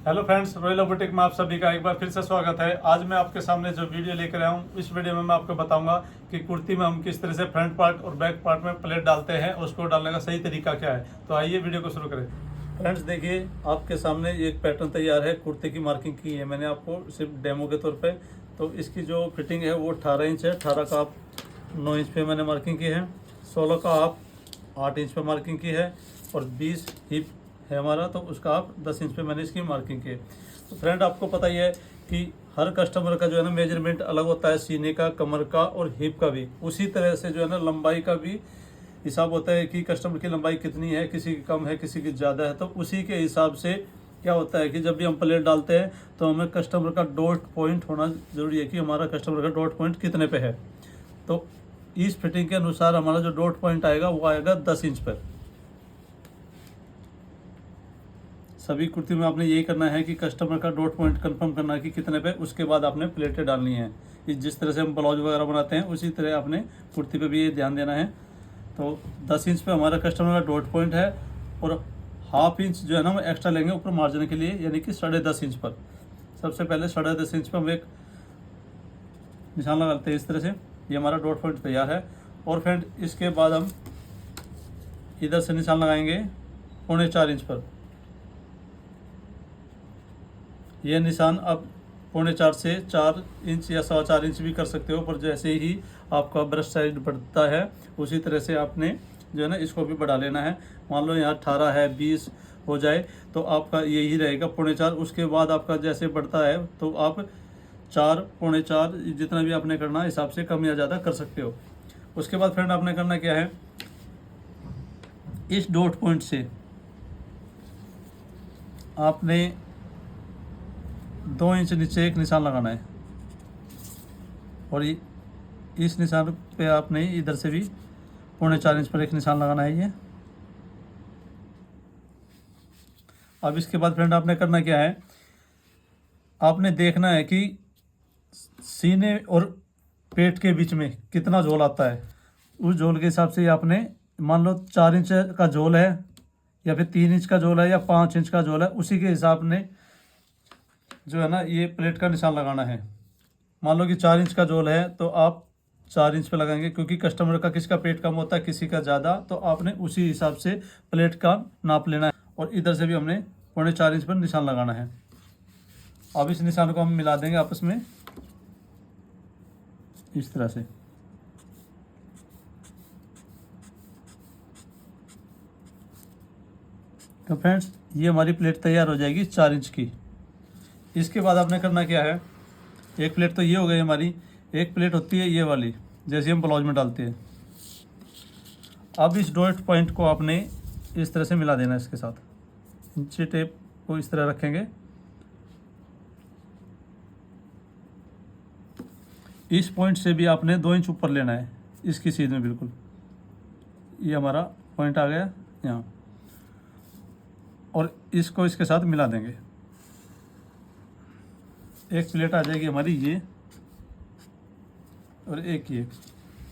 Hello friends, royal boutique में आप सभी का एक बार फिर से स्वागत है। आज मैं आपके सामने जो वीडियो लेकर आया हूँ, इस वीडियो में मैं आपको बताऊंगा कि कुर्ती में हम किस तरह से फ्रंट पार्ट और बैक पार्ट में प्लेट डालते हैं और उसको डालने का सही तरीका क्या है। तो आइए वीडियो को शुरू करें। फ्रेंड्स देखिए, आपके सामने एक पैटर्न तैयार है। कुर्ते की मार्किंग की है मैंने आपको सिर्फ डेमो के तौर पर। तो इसकी जो फिटिंग है वो 18 इंच है। 18 का आप 9 इंच पे मैंने मार्किंग की है। 16 का आप 8 इंच पे मार्किंग की है और 20 हिप है हमारा, तो उसका आप 10 इंच पे मैंने इसकी मार्किंग की है। तो फ्रेंड आपको पता ही है कि हर कस्टमर का जो है ना मेजरमेंट अलग होता है, सीने का, कमर का और हिप का भी। उसी तरह से जो है ना लंबाई का भी हिसाब होता है कि कस्टमर की लंबाई कितनी है, किसी की कम है, किसी की ज़्यादा है। तो उसी के हिसाब से क्या होता है कि जब भी हम प्लेट डालते हैं तो हमें कस्टमर का डॉट पॉइंट होना ज़रूरी है कि हमारा कस्टमर का डॉट पॉइंट कितने पे है। तो इस फिटिंग के अनुसार हमारा जो डॉट पॉइंट आएगा वो आएगा 10 इंच पर। सभी कुर्ती में आपने यही करना है कि कस्टमर का डॉट पॉइंट कंफर्म करना है कि कितने पे, उसके बाद आपने प्लेटें डालनी है। कि जिस तरह से हम ब्लाउज वगैरह बनाते हैं उसी तरह आपने कुर्ती पे भी ये ध्यान देना है। तो 10 इंच पे हमारा कस्टमर का डॉट पॉइंट है और हाफ इंच जो है ना हम एक्स्ट्रा लेंगे ऊपर मार्जिन के लिए, यानी कि 10.5 इंच पर। सबसे पहले 10.5 इंच पर हम एक निशान लगाते हैं इस तरह से। ये हमारा डॉट पॉइंट तैयार है। और फ्रेंड इसके बाद हम इधर से निशान लगाएंगे 4.25 इंच पर। यह निशान आप 4.25 से 4 इंच या 4.25 इंच भी कर सकते हो, पर जैसे ही आपका ब्रश साइज बढ़ता है उसी तरह से आपने जो है ना इसको भी बढ़ा लेना है। मान लो यहाँ 18 है, 20 हो जाए तो आपका यही रहेगा 4.25। उसके बाद आपका जैसे बढ़ता है तो आप 4, 4.25 जितना भी आपने करना है हिसाब से कम या ज़्यादा कर सकते हो। उसके बाद फ्रेंड आपने करना क्या है, इस डॉट पॉइंट से आपने 2 इंच नीचे एक निशान लगाना है और इस निशान पे आपने इधर से भी 4.25 इंच पर एक निशान लगाना है ये। अब इसके बाद फ्रेंड आपने करना क्या है, आपने देखना है कि सीने और पेट के बीच में कितना झोल आता है। उस झोल के हिसाब से आपने, मान लो 4 इंच का झोल है या फिर 3 इंच का झोल है या 5 इंच का झोल है, उसी के हिसाब ने जो है ना ये प्लेट का निशान लगाना है। मान लो कि 4 इंच का झोल है तो आप 4 इंच पे लगाएंगे, क्योंकि कस्टमर का किसी का पेट कम होता है, किसी का ज़्यादा, तो आपने उसी हिसाब से प्लेट का नाप लेना है। और इधर से भी हमने 4.25 इंच पर निशान लगाना है। अब इस निशान को हम मिला देंगे आपस में इस तरह से। तो फ्रेंड्स ये हमारी प्लेट तैयार हो जाएगी 4 इंच की। इसके बाद आपने करना क्या है, एक प्लेट तो ये हो गई हमारी, एक प्लेट होती है ये वाली जैसे हम ब्लाउज में डालते हैं। अब इस डॉट पॉइंट को आपने इस तरह से मिला देना है इसके साथ। इंची टेप को इस तरह रखेंगे। इस पॉइंट से भी आपने 2 इंच ऊपर लेना है इसकी सीध में बिल्कुल। ये हमारा पॉइंट आ गया यहाँ, और इसको इसके साथ मिला देंगे। एक प्लेट आ जाएगी हमारी ये और एक ये।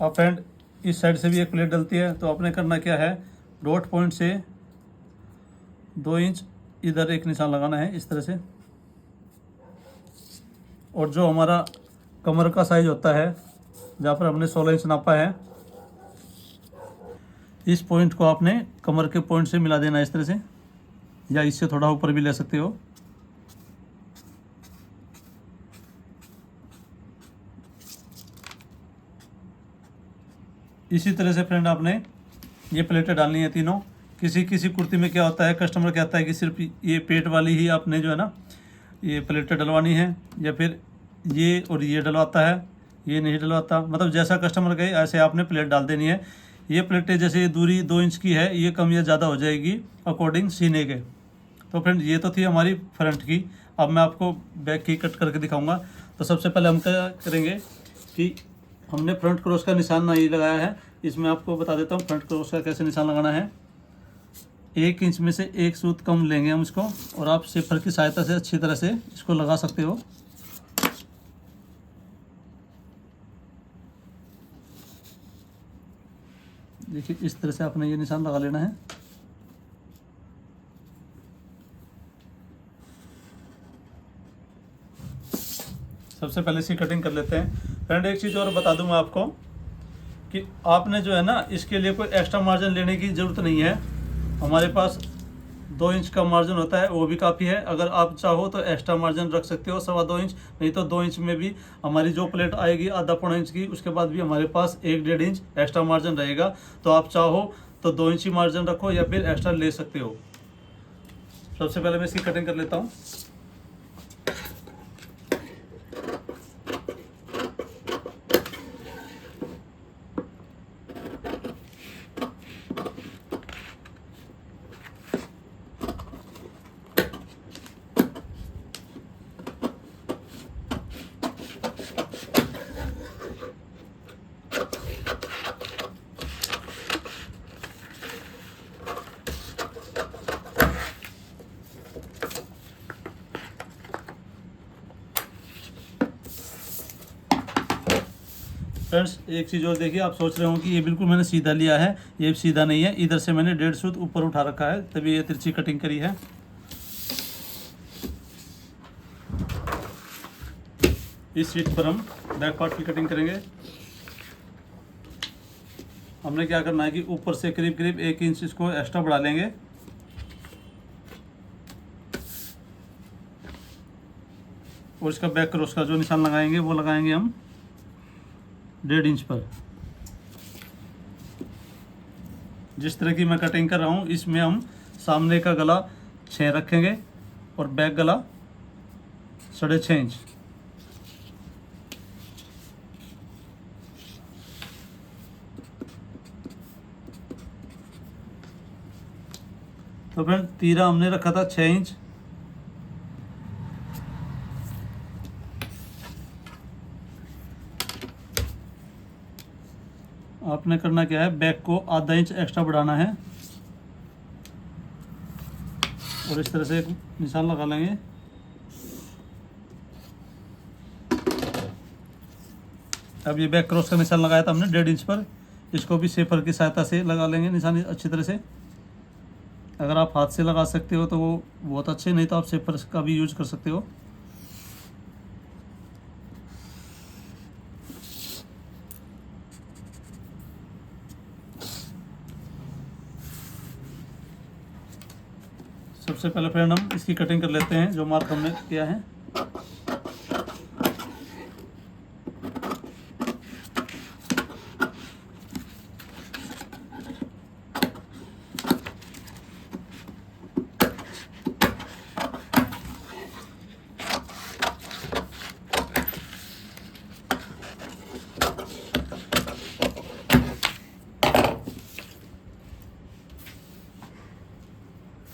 अब फ्रेंड इस साइड से भी एक प्लेट डलती है, तो आपने करना क्या है, डॉट पॉइंट से 2 इंच इधर एक निशान लगाना है इस तरह से। और जो हमारा कमर का साइज होता है जहाँ पर हमने 16 इंच नापा है, इस पॉइंट को आपने कमर के पॉइंट से मिला देना है इस तरह से, या इससे थोड़ा ऊपर भी ले सकते हो। इसी तरह से फ्रेंड आपने ये प्लेटें डालनी है तीनों। किसी किसी कुर्ती में क्या होता है, कस्टमर कहता है कि सिर्फ ये पेट वाली ही आपने जो है ना ये प्लेटें डलवानी है, या फिर ये और ये डलवाता है, ये नहीं डलवाता। मतलब जैसा कस्टमर कहे ऐसे आपने प्लेट डाल देनी है। ये प्लेटें जैसे ये दूरी 2 इंच की है, ये कम या ज़्यादा हो जाएगी अकॉर्डिंग सीने के। तो फ्रेंड ये तो थी हमारी फ्रंट की। अब मैं आपको बैक की कट करके दिखाऊंगा। तो सबसे पहले हम क्या करेंगे कि हमने फ्रंट क्रॉस का निशान नहीं लगाया है, इसमें आपको बता देता हूँ फ्रंट क्रॉस का कैसे निशान लगाना है। 1 इंच में से एक सूत कम लेंगे हम इसको, और आप शेफर की सहायता से अच्छी तरह से इसको लगा सकते हो। देखिए इस तरह से आपने ये निशान लगा लेना है। सबसे पहले इसकी कटिंग कर लेते हैं। फ्रेंड एक चीज़ और बता दूं मैं आपको कि आपने जो है ना इसके लिए कोई एक्स्ट्रा मार्जिन लेने की ज़रूरत नहीं है। हमारे पास 2 इंच का मार्जिन होता है, वो भी काफ़ी है। अगर आप चाहो तो एक्स्ट्रा मार्जिन रख सकते हो 2.25 इंच, नहीं तो 2 इंच में भी हमारी जो प्लेट आएगी आधा पौना इंच की, उसके बाद भी हमारे पास 1-1.5 इंच एक्स्ट्रा मार्जिन रहेगा। तो आप चाहो तो 2 इंच ही मार्जिन रखो या फिर एक्स्ट्रा ले सकते हो। सबसे पहले मैं इसकी कटिंग कर लेता हूँ। फ्रेंड्स एक चीज़ और देखिए, आप सोच रहे हो कि ये बिल्कुल मैंने सीधा लिया है, ये सीधा नहीं है। इधर से मैंने 1.5 सूत ऊपर उठा रखा है, तभी ये तिरछी कटिंग करी है। इस सीट पर हम बैक पार्ट की कटिंग करेंगे। हमने क्या करना है कि ऊपर से करीब करीब 1 इंच इसको एक्स्ट्रा बढ़ा लेंगे। और इसका बैक क्रॉस का जो निशान लगाएंगे वो लगाएंगे हम 1.5 इंच पर। जिस तरह की मैं कटिंग कर रहा हूँ इसमें हम सामने का गला 6 रखेंगे और बैक गला 6.5 इंच। तो फ्रेंड तीरा हमने रखा था 6 इंच। आपने करना क्या है, बैक को आधा इंच एक्स्ट्रा बढ़ाना है और इस तरह से एक निशान लगा लेंगे। अब ये बैक क्रॉस का निशान लगाया था हमने 1.5 इंच पर, इसको भी शेपर की सहायता से लगा लेंगे निशान अच्छी तरह से। अगर आप हाथ से लगा सकते हो तो वो बहुत अच्छे, नहीं तो आप शेपर का भी यूज कर सकते हो। सबसे पहले फ्रेंड हम इसकी कटिंग कर लेते हैं जो मार्क हमने किया है।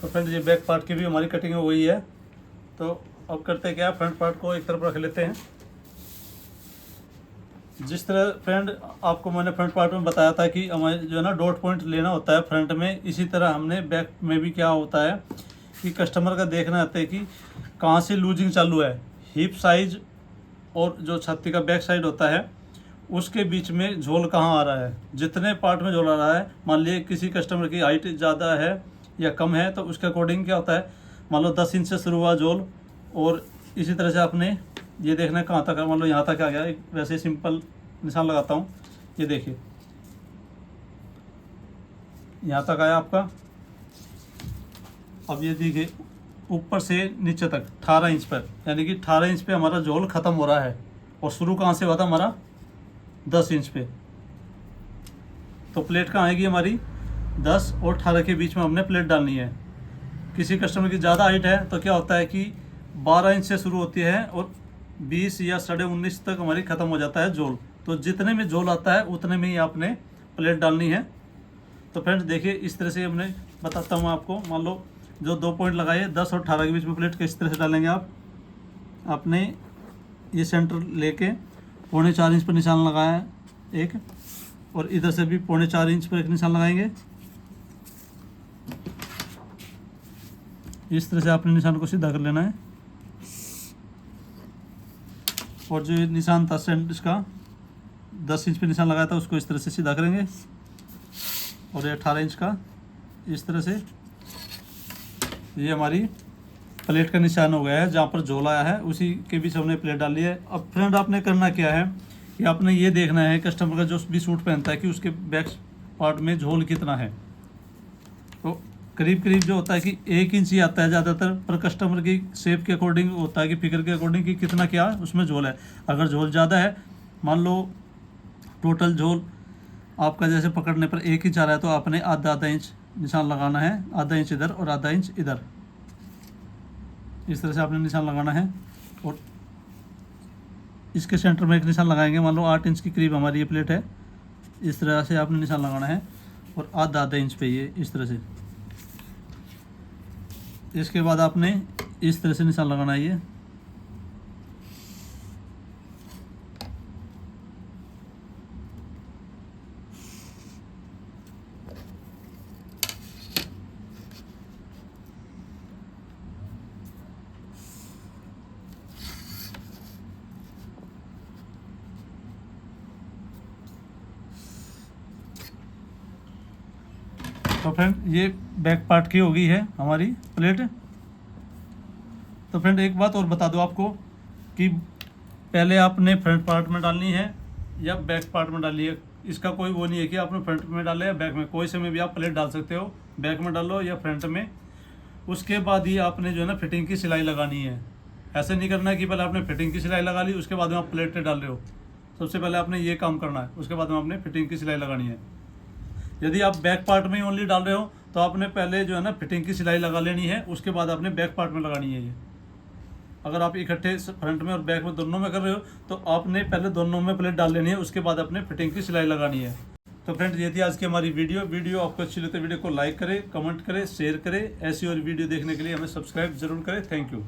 तो फ्रेंड ये बैक पार्ट की भी हमारी कटिंग वही है। तो अब करते क्या है, फ्रंट पार्ट को एक तरफ रख लेते हैं। जिस तरह फ्रेंड आपको मैंने फ्रंट पार्ट में बताया था कि हमें जो है ना डॉट पॉइंट लेना होता है फ्रंट में, इसी तरह हमने बैक में भी क्या होता है कि कस्टमर का देखना होता है कि कहाँ से लूजिंग चालू है। हिप साइज और जो छाती का बैक साइड होता है उसके बीच में झोल कहाँ आ रहा है। जितने पार्ट में झोल आ रहा है, मान लीजिए किसी कस्टमर की हाइट ज़्यादा है या कम है तो उसके अकॉर्डिंग क्या होता है, मान लो 10 इंच से शुरू हुआ झोल और इसी तरह से आपने ये देखना है कहाँ तक है। मान लो यहाँ तक आ गया, एक वैसे सिंपल निशान लगाता हूँ, ये देखिए यहाँ तक आया आपका। अब ये देखिए ऊपर से नीचे तक 18 इंच पर, यानी कि 18 इंच पे हमारा झोल ख़त्म हो रहा है और शुरू कहाँ से हुआ था हमारा 10 इंच पे। तो प्लेट कहाँ आएगी हमारी 10 और 18 के बीच में हमने प्लेट डालनी है। किसी कस्टमर की ज़्यादा हाइट है तो क्या होता है कि 12 इंच से शुरू होती है और 20 या 19.5 तक हमारी ख़त्म हो जाता है झोल। तो जितने में झोल आता है उतने में ही आपने प्लेट डालनी है। तो फ्रेंड्स देखिए इस तरह से हमने बताता हूँ आपको। मान लो जो 2 पॉइंट लगाए 10 और 18 के बीच में प्लेट किस तरह से डालेंगे आप। आपने ये सेंटर लेके 4.25 इंच पर निशान लगाया एक, और इधर से भी 4.25 इंच पर एक निशान लगाएंगे। इस तरह से आपने निशान को सीधा कर लेना है। और जो निशान था सेंटर इसका 10 इंच पे निशान लगाया था उसको इस तरह से सीधा करेंगे, और ये 18 इंच का इस तरह से। ये हमारी प्लेट का निशान हो गया है, जहाँ पर झोल आया है उसी के बीच हमने प्लेट डाली है। अब फ्रेंड आपने करना क्या है कि आपने ये देखना है कस्टमर का जो भी सूट पहनता है कि उसके बैक पार्ट में झोल कितना है। तो करीब करीब जो होता है कि 1 इंच ही आता है ज़्यादातर, पर कस्टमर की शेप के अकॉर्डिंग होता है कि फिगर के अकॉर्डिंग कि कितना क्या उसमें झोल है। अगर झोल ज़्यादा है, मान लो टोटल झोल आपका जैसे पकड़ने पर 1 इंच आ रहा है, तो आपने आधा इंच निशान लगाना है, आधा इंच इधर और आधा इंच इधर, इस तरह से आपने निशान लगाना है। और इसके सेंटर में एक निशान लगाएंगे, मान लो 8 इंच के करीब हमारी ये प्लेट है, इस तरह से आपने निशान लगाना है और आधा इंच पे ये इस तरह से। इसके बाद आपने इस तरह से निशान लगाना है ये, तो फ्रेंड ये बैक पार्ट की हो गई है हमारी प्लेट। तो फ्रेंड एक बात और बता दो आपको कि पहले आपने फ्रंट पार्ट में डालनी है या बैक पार्ट में डालनी है। इसका कोई वो नहीं है कि आपने फ्रंट में डाले या बैक में, कोई समय भी आप प्लेट डाल सकते हो, बैक में डालो या फ्रंट में। उसके बाद ही आपने जो है ना फिटिंग की सिलाई लगानी है। ऐसे नहीं करना है कि पहले आपने फिटिंग की सिलाई लगा ली उसके बाद में आप प्लेटें डाल रहे हो। सबसे पहले आपने ये काम करना है, उसके बाद में आपने फिटिंग की सिलाई लगानी है। यदि आप बैक पार्ट में ही ओनली डाल रहे हो तो आपने पहले जो है ना फिटिंग की सिलाई लगा लेनी है, उसके बाद आपने बैक पार्ट में लगानी है ये। अगर आप इकट्ठे फ्रंट में और बैक में दोनों में कर रहे हो तो आपने पहले दोनों में प्लेट डाल लेनी है, उसके बाद अपने फिटिंग की सिलाई लगानी है। तो फ्रेंड्स ये थी आज की हमारी वीडियो आपको अच्छी लगे तो वीडियो को लाइक करें, कमेंट करें, शेयर करें। ऐसी और वीडियो देखने के लिए हमें सब्सक्राइब जरूर करें। Thank you.